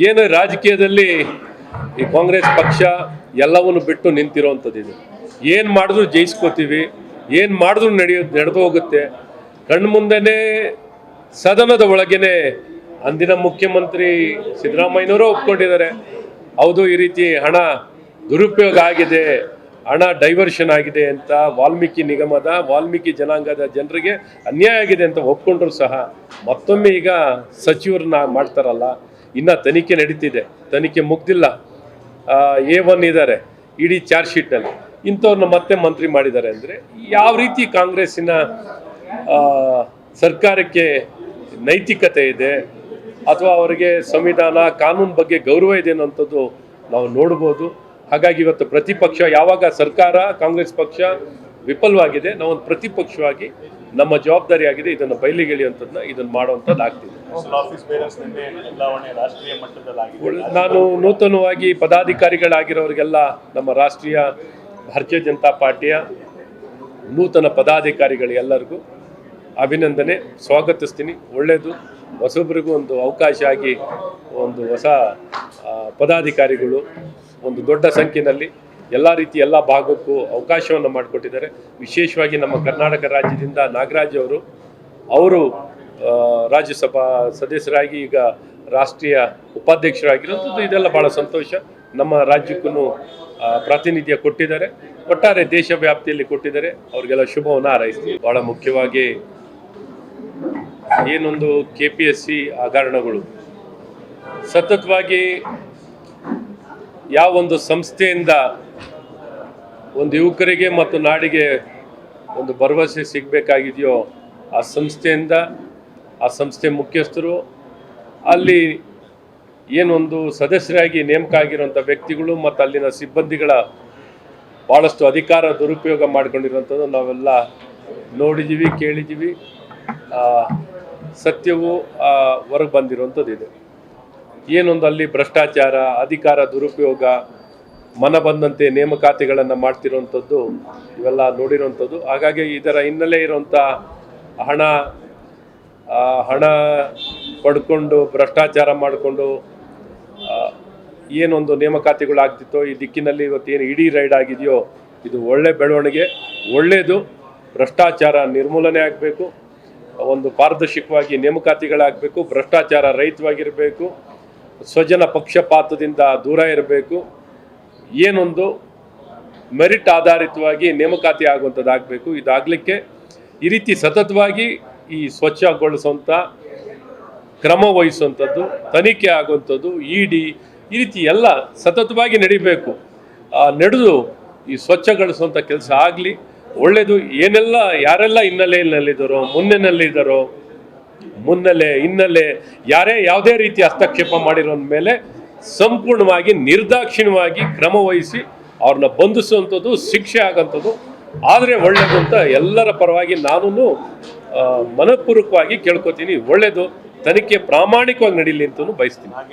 ಏನು ರಾಜಕೀಯದಲ್ಲಿ ಈ ಕಾಂಗ್ರೆಸ್ ಪಕ್ಷ ಎಲ್ಲವನ್ನು ಬಿಟ್ಟು ನಿಂತಿರುವಂಥದ್ದು ಇದು. ಏನು ಮಾಡಿದ್ರು ಜಯಿಸ್ಕೋತೀವಿ, ಏನು ಮಾಡಿದ್ರು ನಡೆದು ಹೋಗುತ್ತೆ. ಕಣ್ಣು ಮುಂದೆನೇ ಸದನದ ಒಳಗೇನೆ ಅಂದಿನ ಮುಖ್ಯಮಂತ್ರಿ ಸಿದ್ದರಾಮಯ್ಯನವರು ಒಪ್ಕೊಂಡಿದ್ದಾರೆ. ಹೌದು, ಈ ರೀತಿ ಹಣ ದುರುಪಯೋಗ ಆಗಿದೆ, ಹಣ ಡೈವರ್ಷನ್ ಆಗಿದೆ ಅಂತ ವಾಲ್ಮೀಕಿ ಜನಾಂಗದ ಜನರಿಗೆ ಅನ್ಯಾಯ ಆಗಿದೆ ಅಂತ ಒಪ್ಕೊಂಡ್ರು ಸಹ ಮತ್ತೊಮ್ಮೆ ಈಗ ಸಚಿವರನ್ನ ಮಾಡ್ತಾರಲ್ಲ. ಇನ್ನು ತನಿಖೆ ನಡೀತಿದೆ, ತನಿಖೆ ಮುಗ್ದಿಲ್ಲ. A1 ಇದ್ದಾರೆ ಇಡೀ ಚಾರ್ಜ್ ಶೀಟ್ನಲ್ಲಿ. ಇಂಥವ್ರನ್ನ ಮತ್ತೆ ಮಂತ್ರಿ ಮಾಡಿದ್ದಾರೆ ಅಂದರೆ ಯಾವ ರೀತಿ ಕಾಂಗ್ರೆಸ್ಸಿನ ಸರ್ಕಾರಕ್ಕೆ ನೈತಿಕತೆ ಇದೆ ಅಥವಾ ಅವರಿಗೆ ಸಂವಿಧಾನ ಕಾನೂನು ಬಗ್ಗೆ ಗೌರವ ಇದೆ ಅನ್ನೋಂಥದ್ದು ನಾವು ನೋಡ್ಬೋದು. ಹಾಗಾಗಿ ಇವತ್ತು ಪ್ರತಿಪಕ್ಷ, ಯಾವಾಗ ಸರ್ಕಾರ ಕಾಂಗ್ರೆಸ್ ಪಕ್ಷ ವಿಫಲವಾಗಿದೆ, ನಾವೊಂದು ಪ್ರತಿಪಕ್ಷವಾಗಿ ನಮ್ಮ ಜವಾಬ್ದಾರಿ ಆಗಿದೆ ಇದನ್ನು ಬಯಲಿಗೆಳೆಯುವಂಥದ್ದನ್ನ ಇದನ್ನು ಮಾಡುವಂಥದ್ದು ಆಗ್ತಿದೆ. ನಾನು ನೂತನವಾಗಿ ಪದಾಧಿಕಾರಿಗಳಾಗಿರೋರಿಗೆಲ್ಲ ನಮ್ಮ ರಾಷ್ಟ್ರೀಯ ಭಾರತೀಯ ಜನತಾ ಪಾರ್ಟಿಯ ನೂತನ ಪದಾಧಿಕಾರಿಗಳಿಗೆಲ್ಲರಿಗೂ ಅಭಿನಂದನೆ, ಸ್ವಾಗತಿಸ್ತೀನಿ. ಒಳ್ಳೆಯದು, ಹೊಸೊಬ್ಬರಿಗೂ ಒಂದು ಅವಕಾಶ ಆಗಿ ಒಂದು ಹೊಸ ಪದಾಧಿಕಾರಿಗಳು ಒಂದು ದೊಡ್ಡ ಸಂಖ್ಯೆಯಲ್ಲಿ ಎಲ್ಲ ರೀತಿ ಎಲ್ಲ ಭಾಗಕ್ಕೂ ಅವಕಾಶವನ್ನು ಮಾಡಿಕೊಟ್ಟಿದ್ದಾರೆ. ವಿಶೇಷವಾಗಿ ನಮ್ಮ ಕರ್ನಾಟಕ ರಾಜ್ಯದಿಂದ ನಾಗರಾಜ್ ಅವರು ರಾಜ್ಯಸಭಾ ಸದಸ್ಯರಾಗಿ ಈಗ ರಾಷ್ಟ್ರೀಯ ಉಪಾಧ್ಯಕ್ಷರಾಗಿರೋಂಥದ್ದು, ಇದೆಲ್ಲ ಭಾಳ ಸಂತೋಷ. ನಮ್ಮ ರಾಜ್ಯಕ್ಕೂ ಪ್ರಾತಿನಿಧ್ಯ ಕೊಟ್ಟಿದ್ದಾರೆ, ಒಟ್ಟಾರೆ ದೇಶ ವ್ಯಾಪ್ತಿಯಲ್ಲಿ ಕೊಟ್ಟಿದ್ದಾರೆ. ಅವ್ರಿಗೆಲ್ಲ ಶುಭವನ್ನು ಹಾರೈಸ್ತೀವಿ. ಭಾಳ ಮುಖ್ಯವಾಗಿ ಏನೊಂದು KPSC ಹಗರಣಗಳು ಸತತವಾಗಿ ಯಾವೊಂದು ಸಂಸ್ಥೆಯಿಂದ ಒಂದು ಯುವಕರಿಗೆ ಮತ್ತು ನಾಡಿಗೆ ಒಂದು ಭರವಸೆ ಸಿಗಬೇಕಾಗಿದೆಯೋ ಆ ಸಂಸ್ಥೆಯಿಂದ, ಆ ಸಂಸ್ಥೆ ಮುಖ್ಯಸ್ಥರು, ಅಲ್ಲಿ ಏನೊಂದು ಸದಸ್ಯರಾಗಿ ನೇಮಕ ಆಗಿರುವಂಥ ವ್ಯಕ್ತಿಗಳು ಮತ್ತು ಅಲ್ಲಿನ ಸಿಬ್ಬಂದಿಗಳ ಭಾಳಷ್ಟು ಅಧಿಕಾರ ದುರುಪಯೋಗ ಮಾಡ್ಕೊಂಡಿರುವಂಥದ್ದು ನಾವೆಲ್ಲ ನೋಡಿದ್ದೀವಿ, ಕೇಳಿದ್ದೀವಿ. ಸತ್ಯವು ಹೊರಗೆ ಬಂದಿರುವಂಥದ್ದು ಇದೆ. ಏನೊಂದು ಅಲ್ಲಿ ಭ್ರಷ್ಟಾಚಾರ, ಅಧಿಕಾರ ದುರುಪಯೋಗ, ಮನ ಬಂದಂತೆ ನೇಮಕಾತಿಗಳನ್ನು ಮಾಡ್ತಿರೋವಂಥದ್ದು ಇವೆಲ್ಲ ನೋಡಿರೋವಂಥದ್ದು. ಹಾಗಾಗಿ ಇದರ ಹಿನ್ನೆಲೆ ಇರುವಂಥ ಹಣ ಪಡ್ಕೊಂಡು ಭ್ರಷ್ಟಾಚಾರ ಮಾಡಿಕೊಂಡು ಏನೊಂದು ನೇಮಕಾತಿಗಳು ಆಗ್ತಿತ್ತೋ ಈ ದಿಕ್ಕಿನಲ್ಲಿ ಇವತ್ತೇನು ಇಡೀ ರೈಡ್ ಆಗಿದೆಯೋ ಇದು ಒಳ್ಳೆ ಬೆಳವಣಿಗೆ, ಒಳ್ಳೆಯದು. ಭ್ರಷ್ಟಾಚಾರ ನಿರ್ಮೂಲನೆ ಆಗಬೇಕು, ಒಂದು ಪಾರದರ್ಶಕವಾಗಿ ನೇಮಕಾತಿಗಳಾಗಬೇಕು, ಭ್ರಷ್ಟಾಚಾರ ರಹಿತವಾಗಿರಬೇಕು, ಸ್ವಜನ ಪಕ್ಷಪಾತದಿಂದ ದೂರ ಇರಬೇಕು, ಏನೊಂದು ಮೆರಿಟ್ ಆಧಾರಿತವಾಗಿ ನೇಮಕಾತಿ ಆಗುವಂಥದ್ದಾಗಬೇಕು. ಇದಾಗಲಿಕ್ಕೆ ಈ ರೀತಿ ಸತತವಾಗಿ ಈ ಸ್ವಚ್ಛಗೊಳಿಸುವಂಥ ಕ್ರಮ ವಹಿಸುವಂಥದ್ದು, ತನಿಖೆ ಆಗುವಂಥದ್ದು, ED ಈ ರೀತಿ ಎಲ್ಲ ಸತತವಾಗಿ ನಡಿಬೇಕು. ನಡೆದು ಈ ಸ್ವಚ್ಛಗೊಳಿಸುವಂಥ ಕೆಲಸ ಆಗಲಿ, ಒಳ್ಳೆಯದು. ಏನೆಲ್ಲ ಯಾರೆಲ್ಲ ಹಿನ್ನೆಲೆಯಲ್ಲಿದ್ದಾರೋ, ಹಿನ್ನೆಲೆ ಯಾರೇ ಯಾವುದೇ ರೀತಿ ಹಸ್ತಕ್ಷೇಪ ಮಾಡಿರೋ ಮೇಲೆ ಸಂಪೂರ್ಣವಾಗಿ ನಿರ್ದಾಕ್ಷಿಣ್ಯವಾಗಿ ಕ್ರಮ ವಹಿಸಿ ಅವ್ರನ್ನ ಬಂಧಿಸುವಂಥದ್ದು, ಶಿಕ್ಷೆ ಆಗೋಂಥದ್ದು ಆದರೆ ಒಳ್ಳೆಯದು ಅಂತ ಎಲ್ಲರ ಪರವಾಗಿ ನಾನು ಮನಪೂರ್ವಕವಾಗಿ ಕೇಳ್ಕೊತೀನಿ. ಒಳ್ಳೆಯದು, ತನಿಖೆ ಪ್ರಾಮಾಣಿಕವಾಗಿ ನಡೀಲಿ ಅಂತಲೂ ಬಯಸ್ತೀನಿ.